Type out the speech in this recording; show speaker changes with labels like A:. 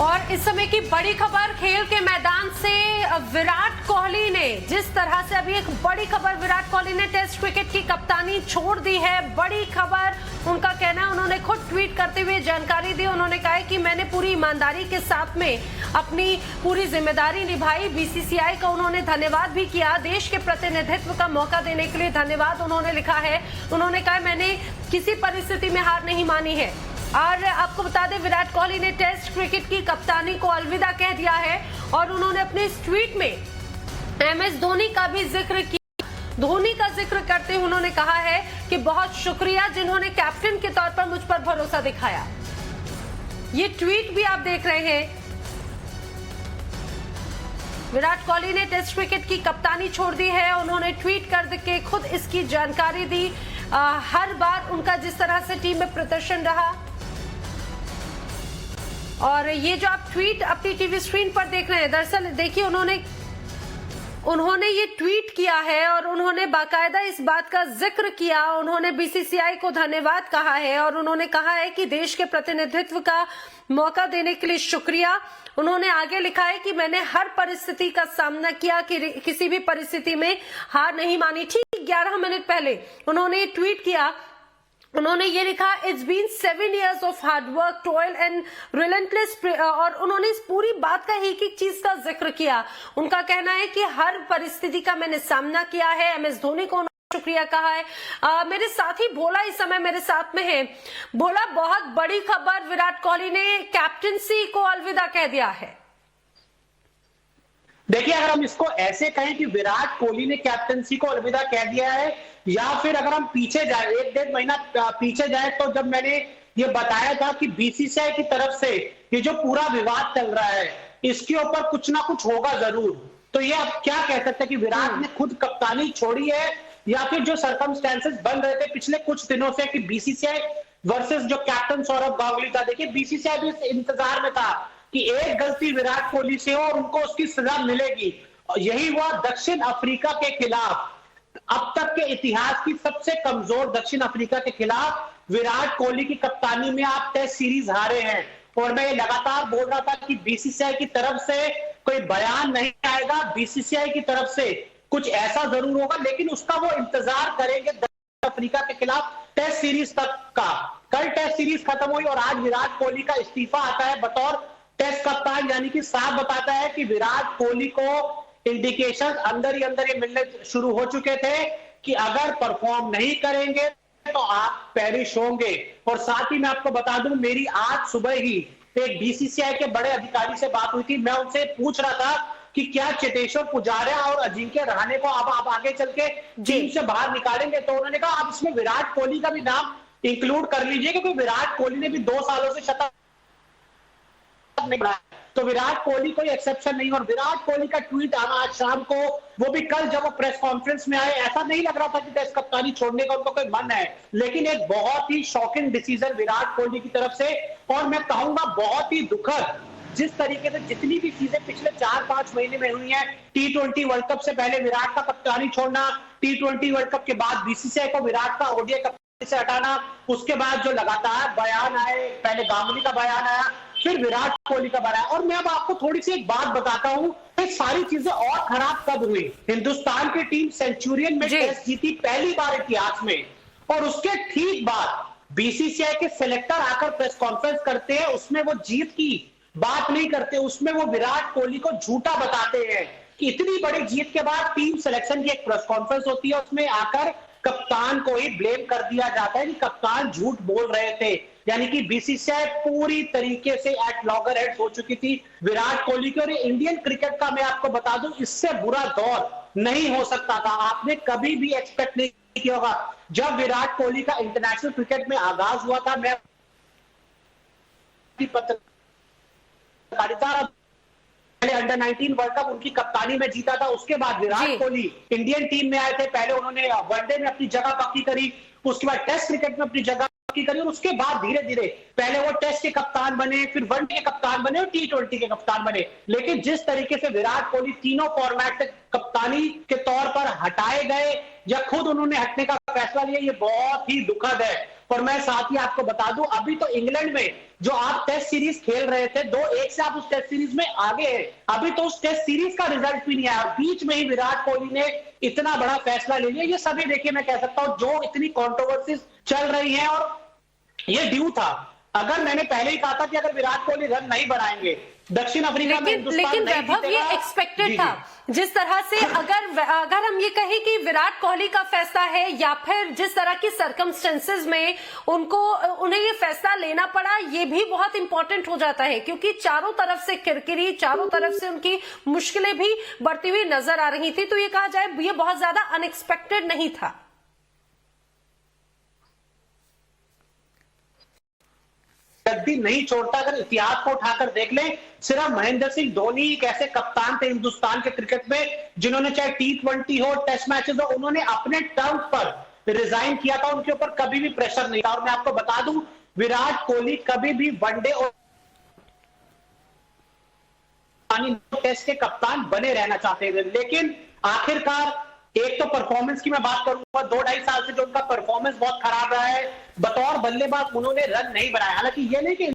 A: और इस समय की बड़ी खबर खेल के मैदान से विराट कोहली ने जिस तरह से अभी एक बड़ी खबर, विराट कोहली ने टेस्ट क्रिकेट की कप्तानी छोड़ दी है। बड़ी खबर, उनका कहना है, उन्होंने खुद ट्वीट करते हुए जानकारी दी। उन्होंने कहा है कि मैंने पूरी ईमानदारी के साथ में अपनी पूरी जिम्मेदारी निभाई। बीसीसीआई का उन्होंने धन्यवाद भी किया। देश के प्रतिनिधित्व का मौका देने के लिए धन्यवाद उन्होंने लिखा है। उन्होंने कहा मैंने किसी परिस्थिति में हार नहीं मानी है। और आपको बता दें, विराट कोहली ने टेस्ट क्रिकेट की कप्तानी को अलविदा कह दिया है और उन्होंने अपने इस ट्वीट में MS धोनी का भी जिक्र किया। धोनी का जिक्र करते हुए उन्होंने कहा है कि बहुत शुक्रिया जिन्होंने कैप्टन के तौर पर मुझ पर भरोसा दिखाया। ये ट्वीट भी आप देख रहे हैं। विराट कोहली ने टेस्ट क्रिकेट की कप्तानी छोड़ दी है। उन्होंने ट्वीट करके खुद इसकी जानकारी दी। हर बार उनका जिस तरह से टीम में प्रदर्शन रहा, और ये जो आप ट्वीट अपनी टीवी स्क्रीन पर देख रहे हैं, दरअसल देखिए उन्होंने ये ट्वीट किया है और उन्होंने बाकायदा इस बात का जिक्र किया। उन्होंने बीसीसीआई को धन्यवाद कहा है और उन्होंने कहा है कि देश के प्रतिनिधित्व का मौका देने के लिए शुक्रिया। उन्होंने आगे लिखा है कि मैंने हर परिस्थिति का सामना किया, कि किसी भी परिस्थिति में हार नहीं मानी। ठीक 11 मिनट पहले उन्होंने ट्वीट किया। उन्होंने ये लिखा, it's been 7 years of hard work, toil and relentless, और उन्होंने इस पूरी बात का एक एक चीज का जिक्र किया। उनका कहना है कि हर परिस्थिति का मैंने सामना किया है। MS धोनी को शुक्रिया कहा है। मेरे साथी भोला इस समय मेरे साथ में है। भोला, बहुत बड़ी खबर, विराट कोहली ने कैप्टनसी को अलविदा कह दिया है।
B: देखिए, अगर हम इसको ऐसे कहें कि विराट कोहली ने कैप्टनसी को अलविदा कह दिया है, या फिर अगर हम पीछे जाए 1-1.5 महीना पीछे जाए, तो जब मैंने ये बताया था कि बीसीसीआई की तरफ से ये जो पूरा विवाद चल रहा है, इसके ऊपर कुछ ना कुछ होगा जरूर, तो ये आप क्या कह सकते हैं कि विराट ने खुद कप्तानी छोड़ी है, या फिर जो सर्कमस्टेंसेस बन रहे थे पिछले कुछ दिनों से कि बीसीसीआई वर्सेस जो कैप्टन सौरभ गांगुली था। देखिए, बीसीसीआई भी इस इंतजार में था कि एक गलती विराट कोहली से हो और उनको उसकी सजा मिलेगी। यही हुआ दक्षिण अफ्रीका के खिलाफ। अब तक के इतिहास की सबसे कमजोर दक्षिण अफ्रीका के खिलाफ विराट कोहली की कप्तानी में आप टेस्ट सीरीज हारे हैं। और मैं ये लगातार बोल रहा था कि बीसीसीआई की तरफ से कोई बयान नहीं आएगा, बीसीसीआई की तरफ से कुछ ऐसा जरूर होगा, लेकिन उसका वो इंतजार करेंगे दक्षिण अफ्रीका के खिलाफ टेस्ट सीरीज तक का। कल टेस्ट सीरीज खत्म हुई और आज विराट कोहली का इस्तीफा आता है बतौर टेस्ट कप्तान, यानी कि साफ बताता है कि विराट कोहली को इंडिकेशन अंदर ही अंदर ये मिलने शुरू हो चुके थे कि अगर परफॉर्म नहीं करेंगे तो आप पेरिश होंगे। और साथ ही मैं आपको बता दूं, मेरी आज सुबह ही एक बीसीसीआई के बड़े अधिकारी से बात हुई थी। मैं उनसे पूछ रहा था कि क्या चेतेश्वर पुजारा और अजिंक्य रहाणे को अब आप आगे चल के टीम से बाहर निकालेंगे, तो उन्होंने कहा आप इसमें विराट कोहली का भी नाम इंक्लूड कर लीजिए, क्योंकि विराट कोहली ने भी 2 सालों से शतक नहीं बढ़ाया, तो विराट कोहली कोई एक्सेप्शन नहीं। और विराट कोहली का ट्वीट आना आज शाम को, वो भी कल जब वो प्रेस कॉन्फ्रेंस में आए, ऐसा नहीं लग रहा था कि टेस्ट कप्तानी छोड़ने का उनको कोई मन है, लेकिन एक बहुत ही शॉकिंग डिसीजन विराट कोहली की तरफ से, और मैं कहूंगा बहुत ही दुखद। जिस तरीके से जितनी भी चीजें पिछले 4-5 महीने में हुई हैं, T20 वर्ल्ड कप से पहले विराट का कप्तानी छोड़ना, T20 वर्ल्ड कप के बाद बीसीसीआई को विराट का ODI कप्तानी से हटाना, उसके बाद जो लगातार बयान आए, पहले गांगुली का बयान आया, फिर विराट कोहली का बयान। और मैं अब आपको थोड़ी सी एक बात बताता हूं, ये सारी चीजें और खराब कब हुई। हिंदुस्तान की टीम सेंचुरियन में टेस्ट जीती पहली बार इतिहास में, और उसके ठीक बाद बीसीसीआई के सिलेक्टर आकर प्रेस कॉन्फ्रेंस करते हैं, उसमें वो जीत की बात नहीं करते, उसमें वो विराट कोहली को झूठा बताते हैं कि इतनी बड़ी जीत के बाद टीम सिलेक्शन की एक प्रेस कॉन्फ्रेंस होती है, उसमें आकर कप्तान को ही ब्लेम कर दिया जाता है कि कप्तान झूठ बोल रहे थे। यानी कि बीसीसीआई पूरी तरीके से एट लॉगरहेड्स हो चुकी थी विराट कोहली की। और इंडियन क्रिकेट का मैं आपको बता दूं, इससे बुरा दौर नहीं हो सकता था। आपने कभी भी एक्सपेक्ट नहीं किया होगा। जब विराट कोहली का इंटरनेशनल क्रिकेट में आगाज हुआ था, मैं पहले अंडर-19 वर्ल्ड कप उनकी कप्तानी में जीता था, उसके बाद विराट कोहली इंडियन टीम में आए थे। पहले उन्होंने वनडे में अपनी जगह पक्की करी, उसके बाद टेस्ट क्रिकेट में अपनी जगह पक्की करी, और उसके बाद धीरे धीरे पहले वो टेस्ट के कप्तान बने, फिर वनडे के कप्तान बने और T20 के कप्तान बने। लेकिन जिस तरीके से विराट कोहली तीनों फॉर्मेट से कप्तानी के तौर पर हटाए गए या खुद उन्होंने हटने का फैसला लिया, ये बहुत ही दुखद है। और मैं साथ ही आपको बता दूं, अभी तो इंग्लैंड में जो आप टेस्ट सीरीज खेल रहे थे 2-1 से आप उस टेस्ट सीरीज में आगे हैं। अभी तो उस टेस्ट सीरीज का रिजल्ट भी नहीं आया, बीच में ही विराट कोहली ने इतना बड़ा फैसला ले लिया। ये सभी देखिए मैं कह सकता हूं जो इतनी कॉन्ट्रोवर्सीज चल रही हैं, और ये ड्यू था। अगर मैंने पहले ही कहा था कि अगर विराट कोहली रन नहीं बनाएंगे दक्षिण अफ्रीका में,
A: लेकिन वैभव ये एक्सपेक्टेड था। जिस तरह से अगर हम ये कहें कि विराट कोहली का फैसला है या फिर जिस तरह की सर्कमस्टेंसेस में उन्हें ये फैसला लेना पड़ा, ये भी बहुत इंपॉर्टेंट हो जाता है, क्योंकि चारों तरफ से किरकिरी, चारों तरफ से उनकी मुश्किलें भी बढ़ती हुई नजर आ रही थी। तो ये कहा जाए ये बहुत ज्यादा अनएक्सपेक्टेड नहीं था।
B: गद्दी नहीं छोड़ता। अगर इतिहास को उठाकर देख लें, सिर्फ महेंद्र सिंह धोनी एक ऐसे कप्तान थे हिंदुस्तान के क्रिकेट में जिन्होंने चाहे T20 हो, टेस्ट मैचेस हो, उन्होंने अपने टर्म पर रिजाइन किया था, उनके ऊपर कभी भी प्रेशर नहीं था। और मैं आपको बता दूं, विराट कोहली कभी भी वनडे और टेस्ट के कप्तान बने रहना चाहते थे, लेकिन आखिरकार एक तो परफॉर्मेंस की मैं बात करूंगा, 2-2.5 साल से जो उनका परफॉर्मेंस बहुत खराब रहा है, बतौर बल्लेबाज उन्होंने रन नहीं बनाया। हालांकि ये नहीं कि